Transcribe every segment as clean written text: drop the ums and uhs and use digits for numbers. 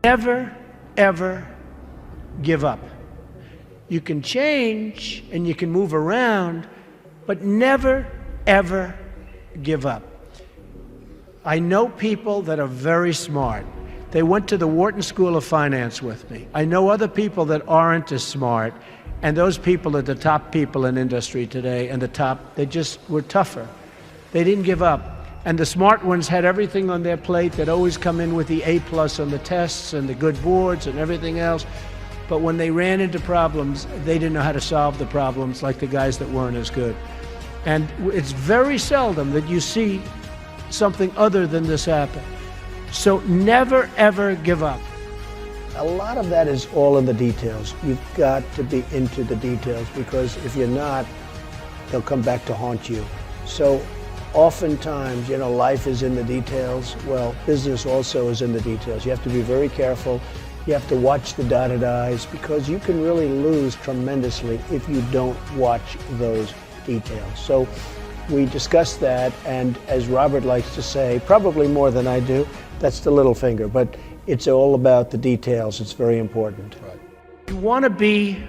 never, ever give up. You can change and you can move around, but never, ever give up. I know people that are very smart. They went to the Wharton School of Finance with me. I know other people that aren't as smart, and those people are the top people in industry today, and they just were tougher. They didn't give up. And the smart ones had everything on their plate. They'd always come in with the A+ on the tests and the good boards and everything else. But when they ran into problems, they didn't know how to solve the problems like the guys that weren't as good. And it's very seldom that you see something other than this happen. So never, ever give up. A lot of that is all in the details. You've got to be into the details, because if you're not, they'll come back to haunt you. So oftentimes, life is in the details. Well, business also is in the details. You have to be very careful. You have to watch the dotted I's, because you can really lose tremendously if you don't watch those details. So we discussed that, and as Robert likes to say, probably more than I do, that's the little finger, but it's all about the details. It's very important. Right. You want to be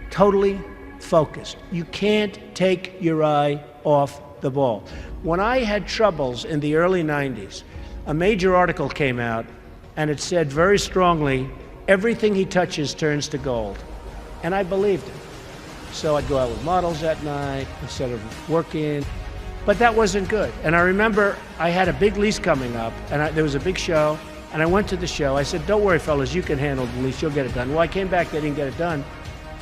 totally focused. You can't take your eye off the ball. When I had troubles in the early 90s, a major article came out, and it said very strongly, everything he touches turns to gold. And I believed it. So I'd go out with models at night instead of working. But that wasn't good. And I remember I had a big lease coming up, and there was a big show, and I went to the show. I said, don't worry, fellas, you can handle the lease, you'll get it done. Well, I came back, they didn't get it done,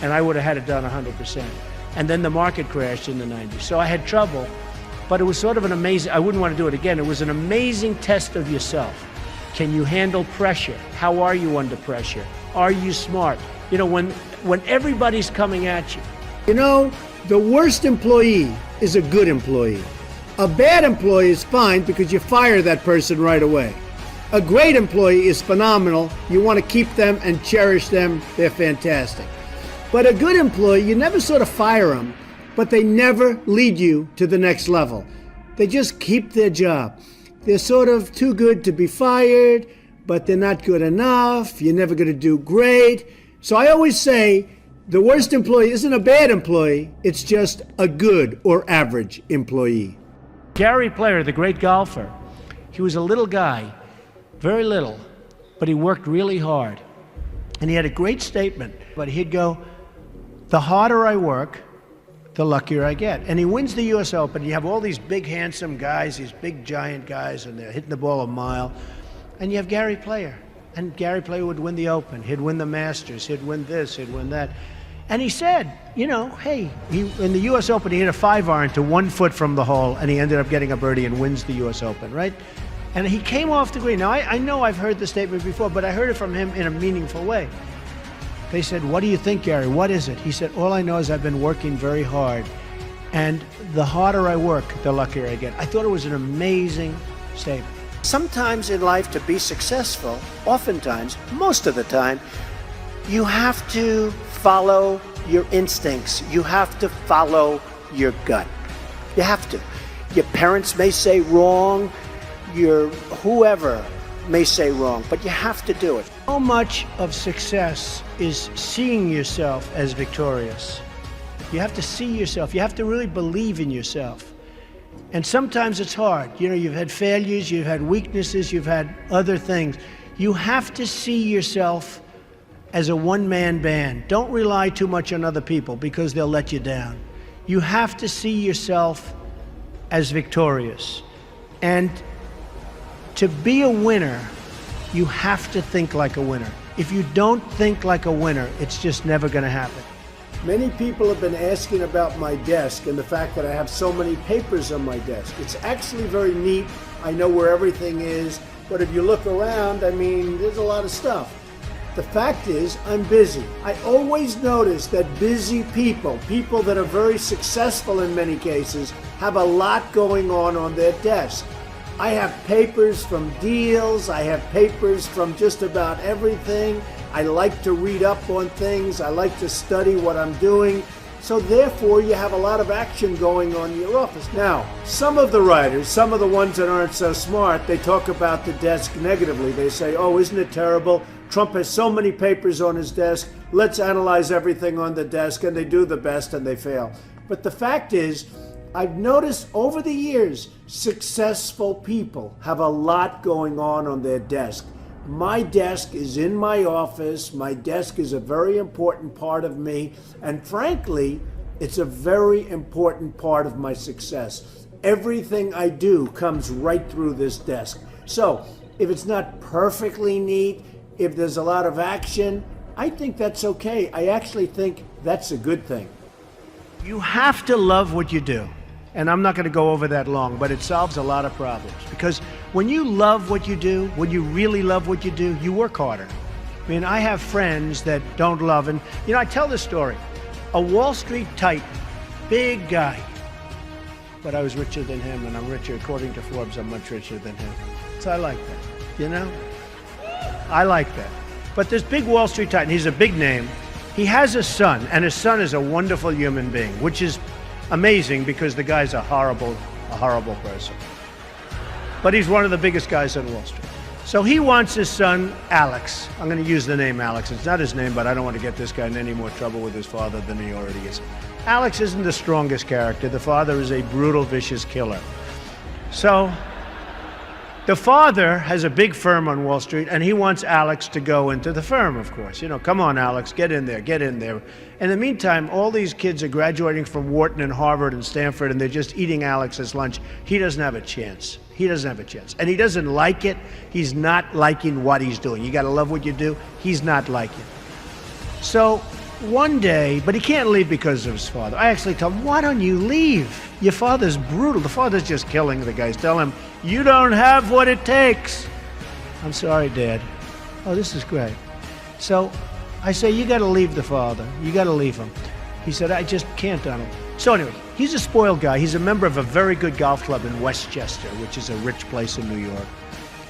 and I would have had it done 100%. And then the market crashed in the 90s. So I had trouble, but it was sort of an amazing, I wouldn't want to do it again. It was an amazing test of yourself. Can you handle pressure? How are you under pressure? Are you smart? When everybody's coming at you. The worst employee is a good employee. A bad employee is fine because you fire that person right away. A great employee is phenomenal. You want to keep them and cherish them. They're fantastic. But a good employee, you never sort of fire them, but they never lead you to the next level. They just keep their job. They're sort of too good to be fired, but they're not good enough. You're never going to do great. So I always say, the worst employee isn't a bad employee, it's just a good or average employee. Gary Player, the great golfer, he was a little guy, very little, but he worked really hard. And he had a great statement, but he'd go, the harder I work, the luckier I get. And he wins the US Open. You have all these big, handsome guys, these big, giant guys, and they're hitting the ball a mile. And you have Gary Player. And Gary Player would win the Open. He'd win the Masters. He'd win this. He'd win that. And he said, hey, in the US Open, he hit a 5-iron to 1 foot from the hole, and he ended up getting a birdie and wins the US Open, right? And he came off the green. Now, I know I've heard the statement before, but I heard it from him in a meaningful way. They said, what do you think, Gary? What is it? He said, all I know is I've been working very hard, and the harder I work, the luckier I get. I thought it was an amazing statement. Sometimes in life, to be successful, oftentimes, most of the time, you have to follow your instincts. You have to follow your gut. You have to. Your parents may say wrong, your whoever may say wrong, but you have to do it. So much of success is seeing yourself as victorious. You have to see yourself. You have to really believe in yourself. And sometimes it's hard. You've had failures, you've had weaknesses, you've had other things. You have to see yourself as a one-man band. Don't rely too much on other people because they'll let you down. You have to see yourself as victorious. And to be a winner, you have to think like a winner. If you don't think like a winner, it's just never going to happen. Many people have been asking about my desk and the fact that I have so many papers on my desk. It's actually very neat. I know where everything is, but if you look around, there's a lot of stuff. The fact is, I'm busy. I always notice that busy people that are very successful in many cases, have a lot going on their desk. I have papers from deals, I have papers from just about everything. I like to read up on things, I like to study what I'm doing. So therefore, you have a lot of action going on in your office. Now, some of the writers, some of the ones that aren't so smart, they talk about the desk negatively. They say, oh, isn't it terrible? Trump has so many papers on his desk. Let's analyze everything on the desk, and they do the best and they fail. But the fact is, I've noticed over the years, successful people have a lot going on their desk. My desk is in my office. My desk is a very important part of me. And frankly, it's a very important part of my success. Everything I do comes right through this desk. So if it's not perfectly neat, if there's a lot of action, I think that's okay. I actually think that's a good thing. You have to love what you do. And I'm not going to go over that long, but it solves a lot of problems. Because when you love what you do, when you really love what you do, you work harder. I mean, I have friends that don't love, and I tell this story. A Wall Street titan, big guy, but I was richer than him, and I'm richer, according to Forbes, I'm much richer than him. So I like that, I like that. But this big Wall Street titan, he's a big name. He has a son, and his son is a wonderful human being, which is amazing because the guy's a horrible person. But he's one of the biggest guys on Wall Street. So he wants his son, Alex. I'm going to use the name Alex. It's not his name, but I don't want to get this guy in any more trouble with his father than he already is. Alex isn't the strongest character. The father is a brutal, vicious killer. So the father has a big firm on Wall Street, and he wants Alex to go into the firm, of course. Come on, Alex, get in there, get in there. In the meantime, all these kids are graduating from Wharton and Harvard and Stanford, and they're just eating Alex's lunch. He doesn't have a chance. He doesn't have a chance. And he doesn't like it. He's not liking what he's doing. You got to love what you do. He's not liking it. So one day, but he can't leave because of his father. I actually tell him, why don't you leave? Your father's brutal. The father's just killing the guys. Tell him, you don't have what it takes. I'm sorry, Dad. Oh, this is great. So I say, you got to leave the father. You got to leave him. He said, I just can't, Donald. So anyway, he's a spoiled guy. He's a member of a very good golf club in Westchester, which is a rich place in New York.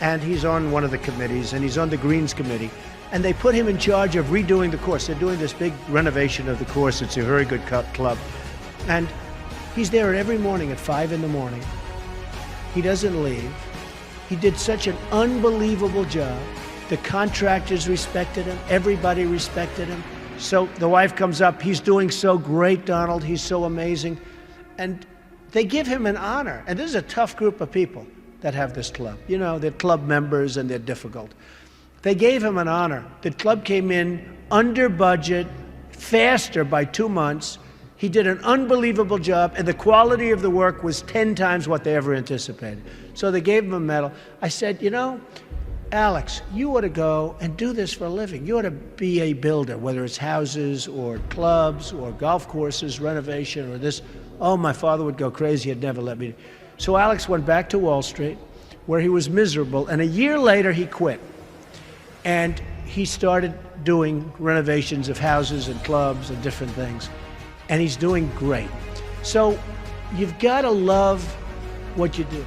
And he's on one of the committees, and he's on the Greens Committee. And they put him in charge of redoing the course. They're doing this big renovation of the course. It's a very good club. And he's there every morning at 5 in the morning. He doesn't leave. He did such an unbelievable job. The contractors respected him. Everybody respected him. So the wife comes up. He's doing so great, Donald. He's so amazing. And they give him an honor. And this is a tough group of people that have this club. They're club members and they're difficult. They gave him an honor. The club came in under budget, faster by 2 months. He did an unbelievable job, and the quality of the work was 10 times what they ever anticipated. So they gave him a medal. I said, Alex, you ought to go and do this for a living. You ought to be a builder, whether it's houses or clubs or golf courses, renovation or this. Oh, my father would go crazy. He'd never let me. So Alex went back to Wall Street, where he was miserable, and a year later he quit. And he started doing renovations of houses and clubs and different things. And he's doing great. So you've got to love what you do.